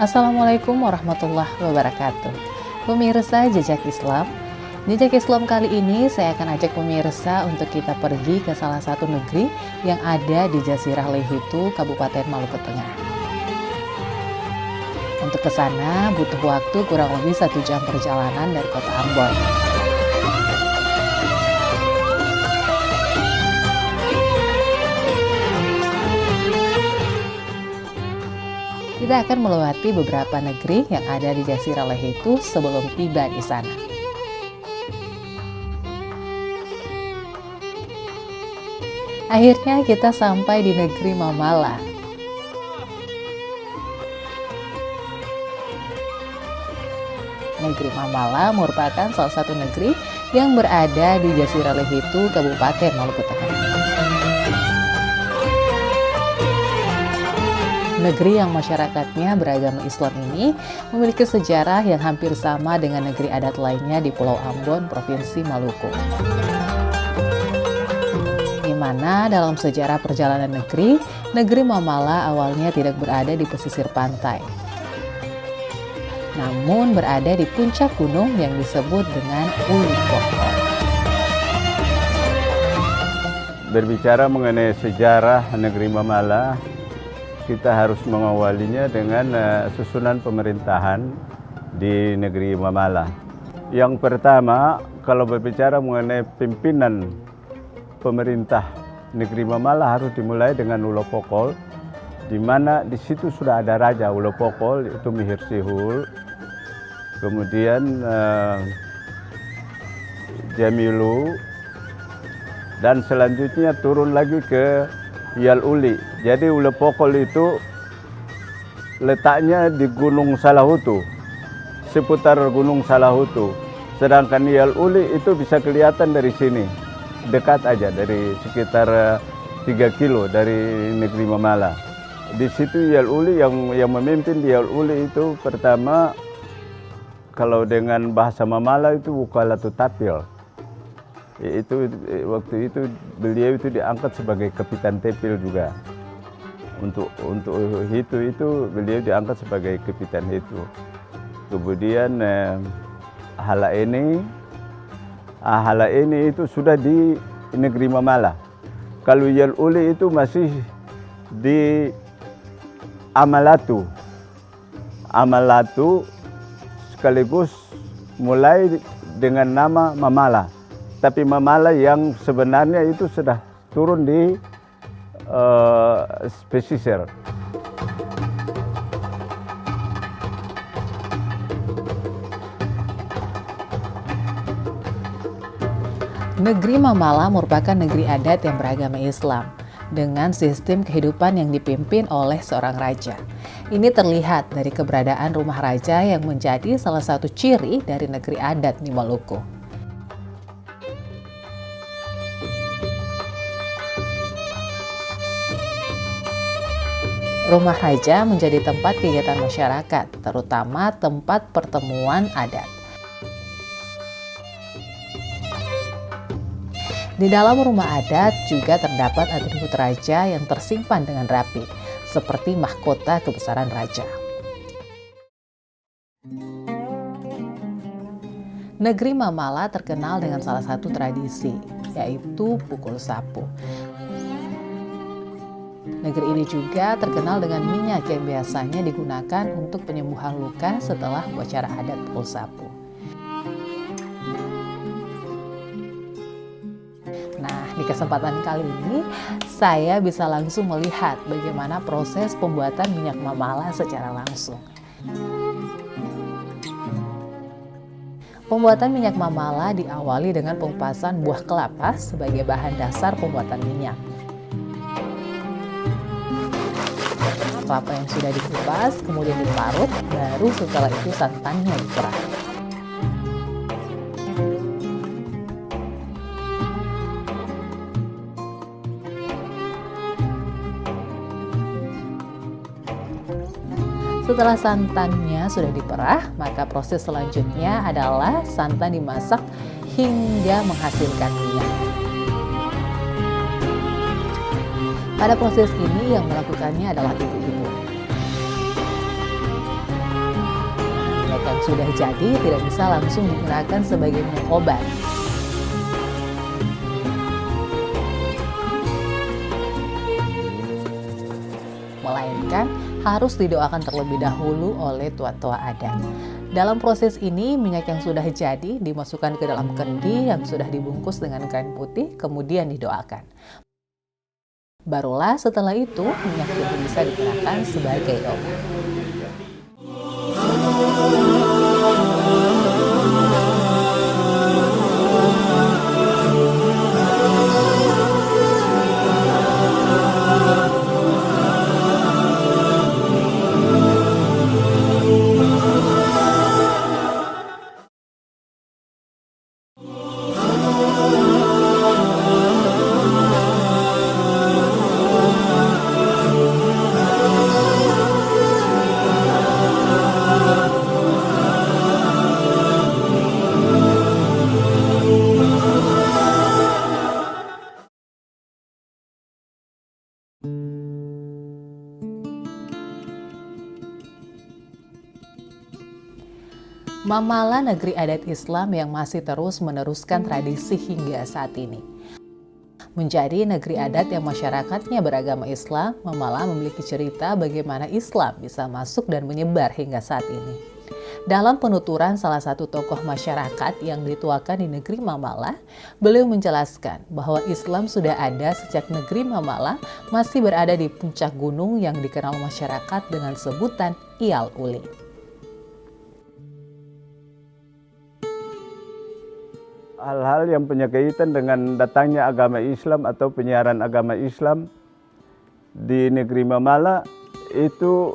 Assalamualaikum warahmatullahi wabarakatuh. Pemirsa Jejak Islam, Jejak Islam kali ini saya akan ajak pemirsa untuk kita pergi ke salah satu negeri yang ada di Jazirah Lehitu, Kabupaten Maluku Tengah. Untuk ke sana butuh waktu kurang lebih 1 jam perjalanan dari kota Ambon. Kita akan melewati beberapa negeri yang ada di Jazirah Lehitu sebelum tiba di sana. Akhirnya kita sampai di negeri Mamala. Negeri Mamala merupakan salah satu negeri yang berada di Jazirah Lehitu, Kabupaten Maluku Tengah. Negeri yang masyarakatnya beragama Islam ini memiliki sejarah yang hampir sama dengan negeri adat lainnya di Pulau Ambon, Provinsi Maluku. Di mana dalam sejarah perjalanan negeri Mamala awalnya tidak berada di pesisir pantai, namun berada di puncak gunung yang disebut dengan Ulu Pokol. Berbicara mengenai sejarah negeri Mamala, kita harus mengawalinya dengan susunan pemerintahan di negeri Mamala. Yang pertama, kalau berbicara mengenai pimpinan pemerintah negeri Mamala harus dimulai dengan Ulo Pokol, di mana di situ sudah ada raja Ulo Pokol, yaitu Mihir Sihul. Kemudian Jamilu, dan selanjutnya turun lagi ke Yal Uli. Jadi Ulo Pokol itu letaknya di Gunung Salahutu, seputar Gunung Salahutu. Sedangkan Yal Uli itu bisa kelihatan dari sini, dekat aja, dari sekitar 3 kilo dari negeri Mamala. Di situ Yal Uli yang memimpin di Yal Uli itu pertama, kalau dengan bahasa Mamala itu Wukalatu Tapil. Itu waktu itu beliau itu diangkat sebagai Kapitan Tepil juga. Untuk itu beliau diangkat sebagai Kapitan itu. Kemudian Hala ini itu sudah di negeri Mamala. Kalau Yal Uli itu masih di Amalatu sekaligus mulai dengan nama Mamala. Tapi Mamala yang sebenarnya itu sudah turun di pesisir. Negeri Mamala merupakan negeri adat yang beragama Islam dengan sistem kehidupan yang dipimpin oleh seorang raja. Ini terlihat dari keberadaan rumah raja yang menjadi salah satu ciri dari negeri adat di Maluku. Rumah raja menjadi tempat kegiatan masyarakat, terutama tempat pertemuan adat. Di dalam rumah adat juga terdapat atribut raja yang tersimpan dengan rapi, seperti mahkota kebesaran raja. Negeri Mamala terkenal dengan salah satu tradisi, yaitu pukul sapu. Negeri ini juga terkenal dengan minyak yang biasanya digunakan untuk penyembuhan luka setelah upacara adat pukul sapu. Nah, di kesempatan kali ini saya bisa langsung melihat bagaimana proses pembuatan minyak Mamala secara langsung. Pembuatan minyak Mamala diawali dengan pengupasan buah kelapa sebagai bahan dasar pembuatan minyak. Kelapa yang sudah dikupas kemudian diparut, baru setelah itu santannya diperah. Setelah santannya sudah diperah, maka proses selanjutnya adalah santan dimasak hingga menghasilkan minyak. Pada proses ini yang melakukannya adalah ibu-ibu. Minyak yang sudah jadi tidak bisa langsung digunakan sebagai minyak obat. Melainkan harus didoakan terlebih dahulu oleh tua-tua adat. Dalam proses ini, minyak yang sudah jadi dimasukkan ke dalam kendi yang sudah dibungkus dengan kain putih, kemudian didoakan. Barulah setelah itu, minyak itu bisa digunakan sebagai obat. Mamala negeri adat Islam yang masih terus meneruskan tradisi hingga saat ini. Menjadi negeri adat yang masyarakatnya beragama Islam, Mamala memiliki cerita bagaimana Islam bisa masuk dan menyebar hingga saat ini. Dalam penuturan salah satu tokoh masyarakat yang dituakan di negeri Mamala, beliau menjelaskan bahwa Islam sudah ada sejak negeri Mamala masih berada di puncak gunung yang dikenal masyarakat dengan sebutan Ial Uli. Hal-hal yang punya kaitan dengan datangnya agama Islam atau penyiaran agama Islam di negeri Mamala itu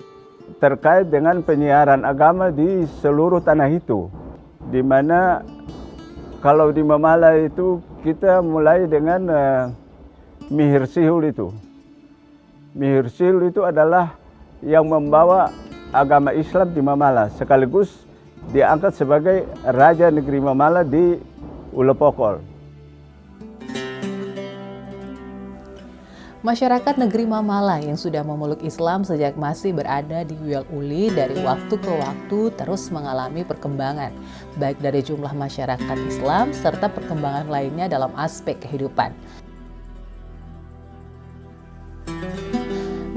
terkait dengan penyiaran agama di seluruh tanah itu. Di mana kalau di Mamala itu kita mulai dengan Mihir Sihul itu. Mihir Sihul itu adalah yang membawa agama Islam di Mamala, sekaligus diangkat sebagai Raja Negeri Mamala di Ulepokol. Masyarakat negeri Mamala yang sudah memeluk Islam sejak masih berada di Wial Uli dari waktu ke waktu terus mengalami perkembangan, baik dari jumlah masyarakat Islam serta perkembangan lainnya dalam aspek kehidupan.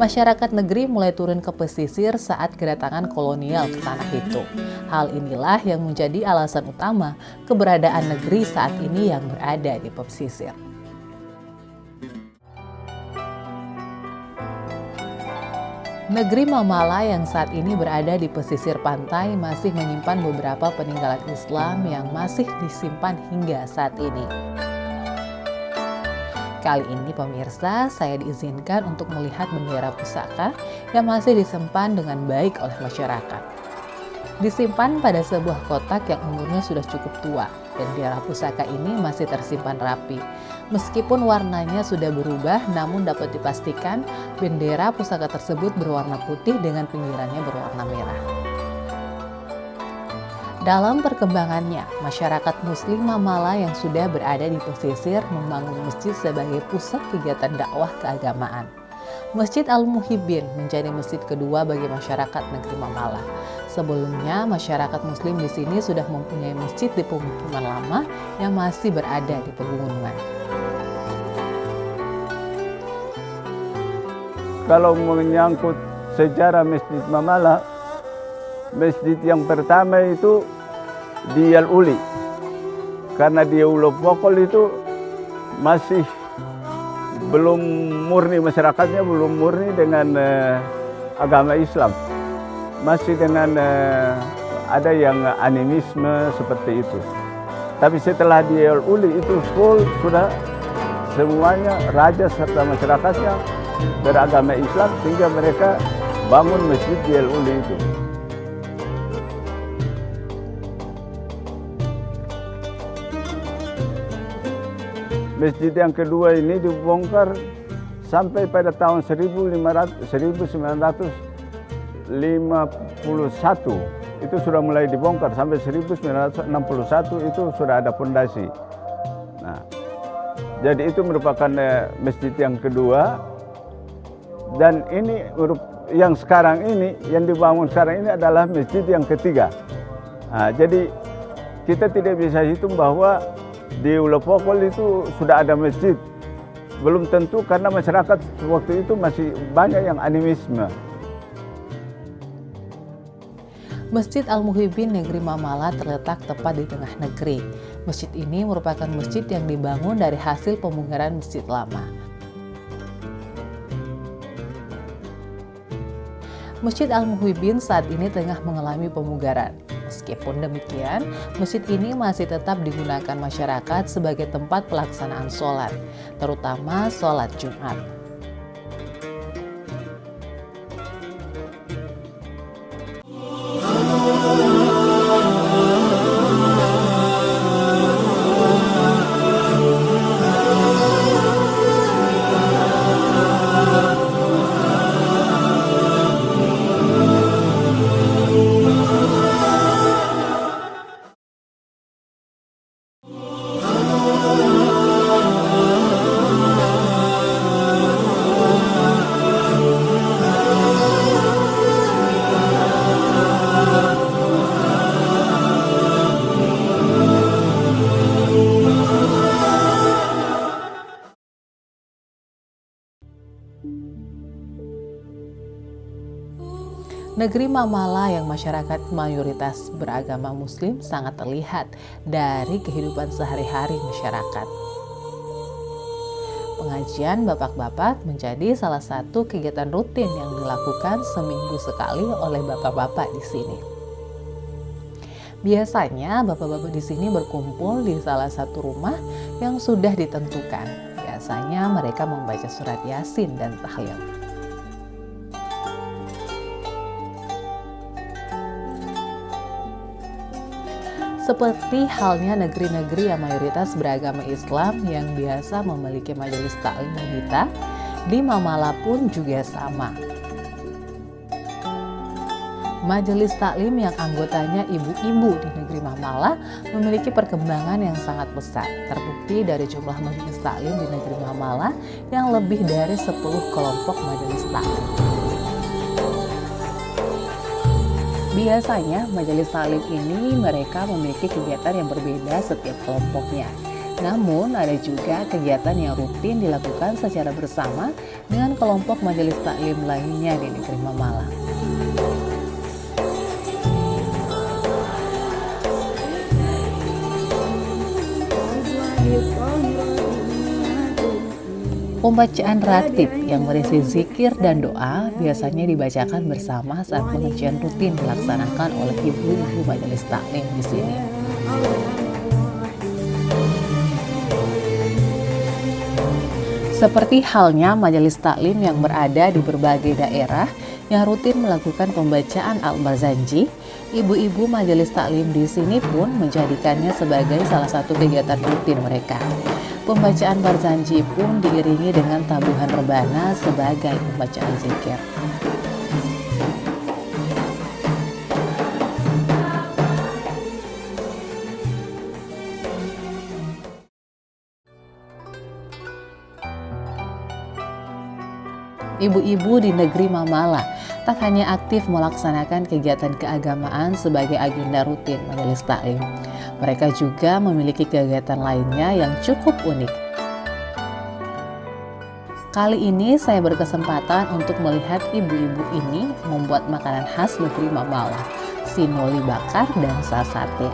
Masyarakat negeri mulai turun ke pesisir saat kedatangan kolonial ke tanah itu. Hal inilah yang menjadi alasan utama keberadaan negeri saat ini yang berada di pesisir. Negeri Mamala yang saat ini berada di pesisir pantai masih menyimpan beberapa peninggalan Islam yang masih disimpan hingga saat ini. Kali ini pemirsa, saya diizinkan untuk melihat bendera pusaka yang masih disimpan dengan baik oleh masyarakat. Disimpan pada sebuah kotak yang umurnya sudah cukup tua, bendera pusaka ini masih tersimpan rapi. Meskipun warnanya sudah berubah, namun dapat dipastikan bendera pusaka tersebut berwarna putih dengan pinggirannya berwarna merah. Dalam perkembangannya, masyarakat Muslim Mamala yang sudah berada di pesisir membangun masjid sebagai pusat kegiatan dakwah keagamaan. Masjid Al-Muhibbin menjadi masjid kedua bagi masyarakat negeri Mamala. Sebelumnya, masyarakat Muslim di sini sudah mempunyai masjid di pemukiman lama yang masih berada di pegunungan. Kalau menyangkut sejarah Masjid Mamala, masjid yang pertama itu di Al-Uli. Karena di Ulo Pokol itu masih belum murni, masyarakatnya belum murni dengan agama Islam. Masih dengan ada yang animisme seperti itu. Tapi setelah di Al-Uli itu full sudah semuanya raja serta masyarakatnya beragama Islam, sehingga mereka bangun masjid di Al-Uli itu. Masjid yang kedua ini dibongkar sampai pada tahun 1951. Itu sudah mulai dibongkar, sampai 1961 itu sudah ada fondasi. Nah, jadi itu merupakan masjid yang kedua, dan ini yang sekarang ini, yang dibangun sekarang ini adalah masjid yang ketiga. Nah, jadi kita tidak bisa hitung bahwa di Ulo Pokol itu sudah ada masjid. Belum tentu, karena masyarakat waktu itu masih banyak yang animisme. Masjid Al-Muhibbin negeri Mamala terletak tepat di tengah negeri. Masjid ini merupakan masjid yang dibangun dari hasil pemunggaran masjid lama. Masjid Al-Muhibbin saat ini tengah mengalami pemugaran. Meskipun demikian, masjid ini masih tetap digunakan masyarakat sebagai tempat pelaksanaan sholat, terutama sholat Jumat. Negeri Mamala yang masyarakat mayoritas beragama Muslim sangat terlihat dari kehidupan sehari-hari masyarakat. Pengajian bapak-bapak menjadi salah satu kegiatan rutin yang dilakukan seminggu sekali oleh bapak-bapak di sini. Biasanya bapak-bapak di sini berkumpul di salah satu rumah yang sudah ditentukan. Biasanya mereka membaca surat Yasin dan tahlil. Seperti halnya negeri-negeri yang mayoritas beragama Islam yang biasa memiliki majelis taklim wanita, di Mamala pun juga sama. Majelis taklim yang anggotanya ibu-ibu di negeri Mamala memiliki perkembangan yang sangat pesat. Terbukti dari jumlah majelis taklim di negeri Mamala yang lebih dari 10 kelompok majelis taklim. Biasanya majelis taklim ini mereka memiliki kegiatan yang berbeda setiap kelompoknya. Namun ada juga kegiatan yang rutin dilakukan secara bersama dengan kelompok majelis taklim lainnya di negeri Mamala. Pembacaan ratib yang berisi zikir dan doa biasanya dibacakan bersama saat pengajian rutin dilaksanakan oleh ibu-ibu majelis taklim di sini. Seperti halnya majelis taklim yang berada di berbagai daerah yang rutin melakukan pembacaan Al-Barzanji, ibu-ibu majelis taklim di sini pun menjadikannya sebagai salah satu kegiatan rutin mereka. Pembacaan Barzanji pun diiringi dengan tabuhan rebana sebagai pembacaan zikir. Ibu-ibu di negeri Mamala tak hanya aktif melaksanakan kegiatan keagamaan sebagai agenda rutin majelis taklim. Mereka juga memiliki kegiatan lainnya yang cukup unik. Kali ini saya berkesempatan untuk melihat ibu-ibu ini membuat makanan khas negeri Mamala, sinoli bakar dan sasate.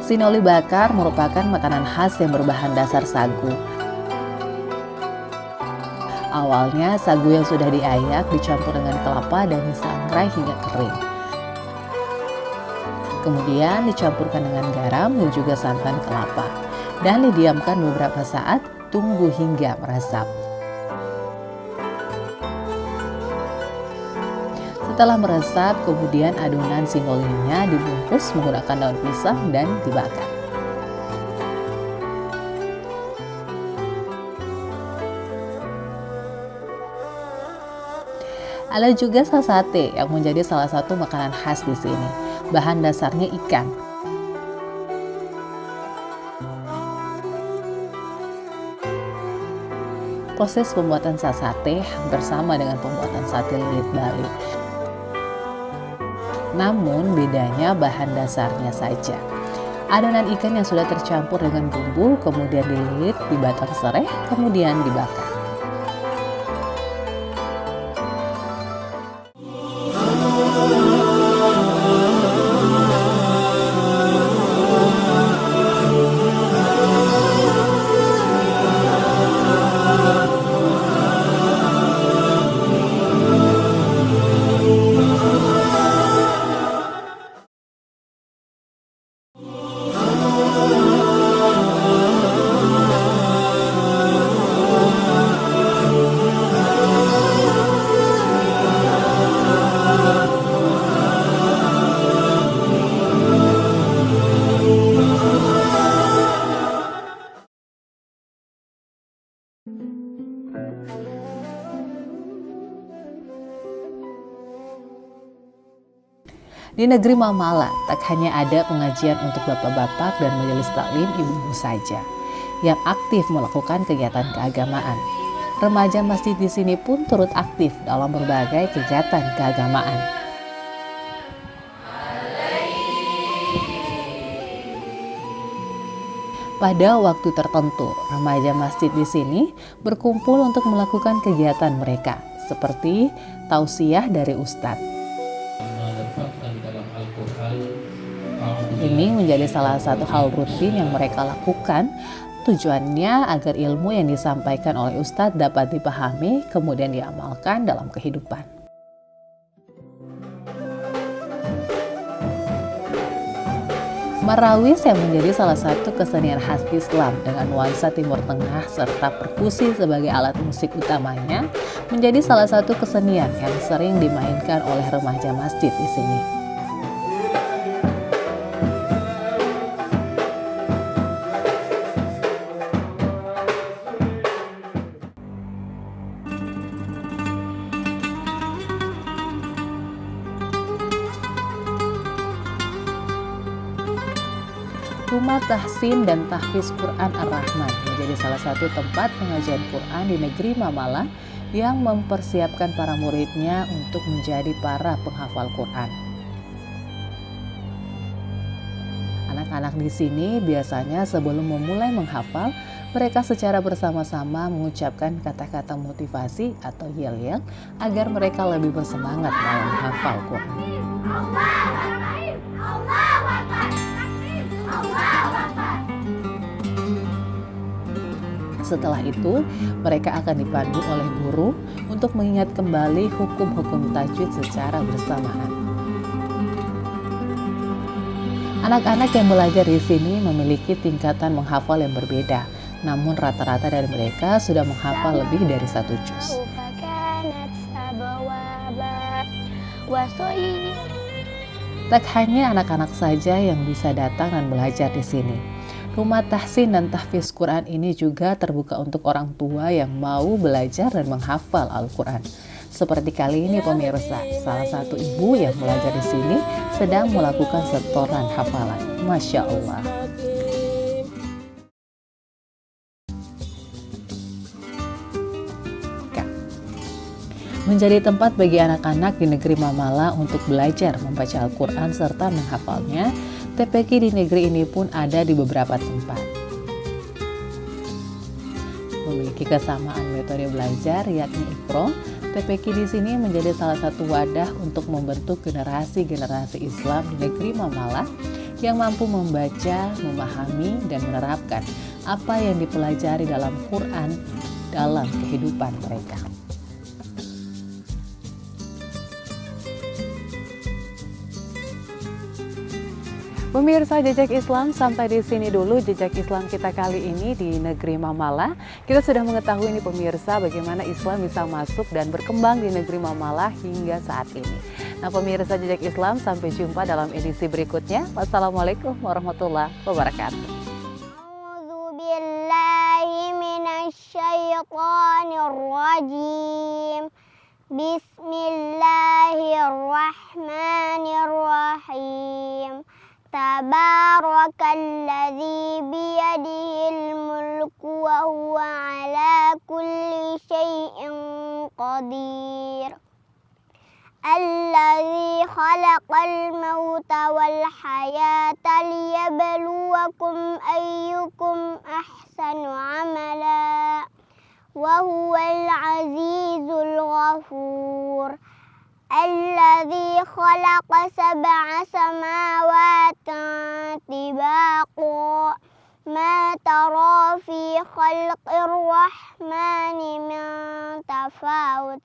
Sinoli bakar merupakan makanan khas yang berbahan dasar sagu. Awalnya sagu yang sudah diayak dicampur dengan kelapa dan disangrai hingga kering. Kemudian dicampurkan dengan garam dan juga santan kelapa dan didiamkan beberapa saat, tunggu hingga meresap. Setelah meresap, kemudian adonan sinolinya dibungkus menggunakan daun pisang dan dibakar. Ada juga sasate yang menjadi salah satu makanan khas di sini. Bahan dasarnya ikan. Proses pembuatan sasate hampir sama dengan pembuatan sate lilit Bali. Namun bedanya bahan dasarnya saja. Adonan ikan yang sudah tercampur dengan bumbu kemudian dililit di batang serai, kemudian dibakar. Di negeri Mamala, tak hanya ada pengajian untuk bapak-bapak dan majelis taklim ibu-ibu saja yang aktif melakukan kegiatan keagamaan. Remaja masjid di sini pun turut aktif dalam berbagai kegiatan keagamaan. Pada waktu tertentu, remaja masjid di sini berkumpul untuk melakukan kegiatan mereka, seperti tausiah dari ustadz. Ini menjadi salah satu hal rutin yang mereka lakukan. Tujuannya agar ilmu yang disampaikan oleh ustadz dapat dipahami, kemudian diamalkan dalam kehidupan. Marawis yang menjadi salah satu kesenian khas Islam dengan nuansa Timur Tengah serta perkusi sebagai alat musik utamanya menjadi salah satu kesenian yang sering dimainkan oleh remaja masjid di sini. Rumah Tahsin dan Tahfiz Quran Ar-Rahman menjadi salah satu tempat pengajian Quran di negeri Mamala yang mempersiapkan para muridnya untuk menjadi para penghafal Quran. Anak-anak di sini biasanya sebelum memulai menghafal, mereka secara bersama-sama mengucapkan kata-kata motivasi atau yel-yel agar mereka lebih bersemangat dalam menghafal Quran. Setelah itu, mereka akan dipandu oleh guru untuk mengingat kembali hukum-hukum tajwid secara bersamaan. Anak-anak yang belajar di sini memiliki tingkatan menghafal yang berbeda, namun rata-rata dari mereka sudah menghafal lebih dari 1 juz. Tak hanya anak-anak saja yang bisa datang dan belajar di sini. Rumah Tahsin dan Tahfiz Quran ini juga terbuka untuk orang tua yang mau belajar dan menghafal Al-Quran. Seperti kali ini pemirsa, salah satu ibu yang belajar di sini sedang melakukan setoran hafalan. Masya Allah. menjadi tempat bagi anak-anak di negeri Mamala untuk belajar membaca Al-Quran serta menghafalnya. TPQ di negeri ini pun ada di beberapa tempat. Memiliki kesamaan metode belajar yakni Iqra, TPQ di sini menjadi salah satu wadah untuk membentuk generasi-generasi Islam di negeri Mamala yang mampu membaca, memahami, dan menerapkan apa yang dipelajari dalam Quran dalam kehidupan mereka. Pemirsa Jejak Islam, sampai di sini dulu jejak Islam kita kali ini di negeri Mamala. Kita sudah mengetahui nih pemirsa bagaimana Islam bisa masuk dan berkembang di negeri Mamala hingga saat ini. Nah pemirsa Jejak Islam, sampai jumpa dalam edisi berikutnya. Wassalamualaikum warahmatullahi wabarakatuh. A'udzubillahi minasyaitonirrajim. Bismillahirrahmanirrahim. Tabarakalladzi biyadihil mulku wa huwa ala kulli syai'in qadir. Alladzi khalaqal mauta wal hayata liyabluwakum ayyukum ahsanu amala wa huwal azizul ghafur. Alladzi khalaqa sab'a samawati tibaqa ma tara fi khalqir rahmani min tafawut.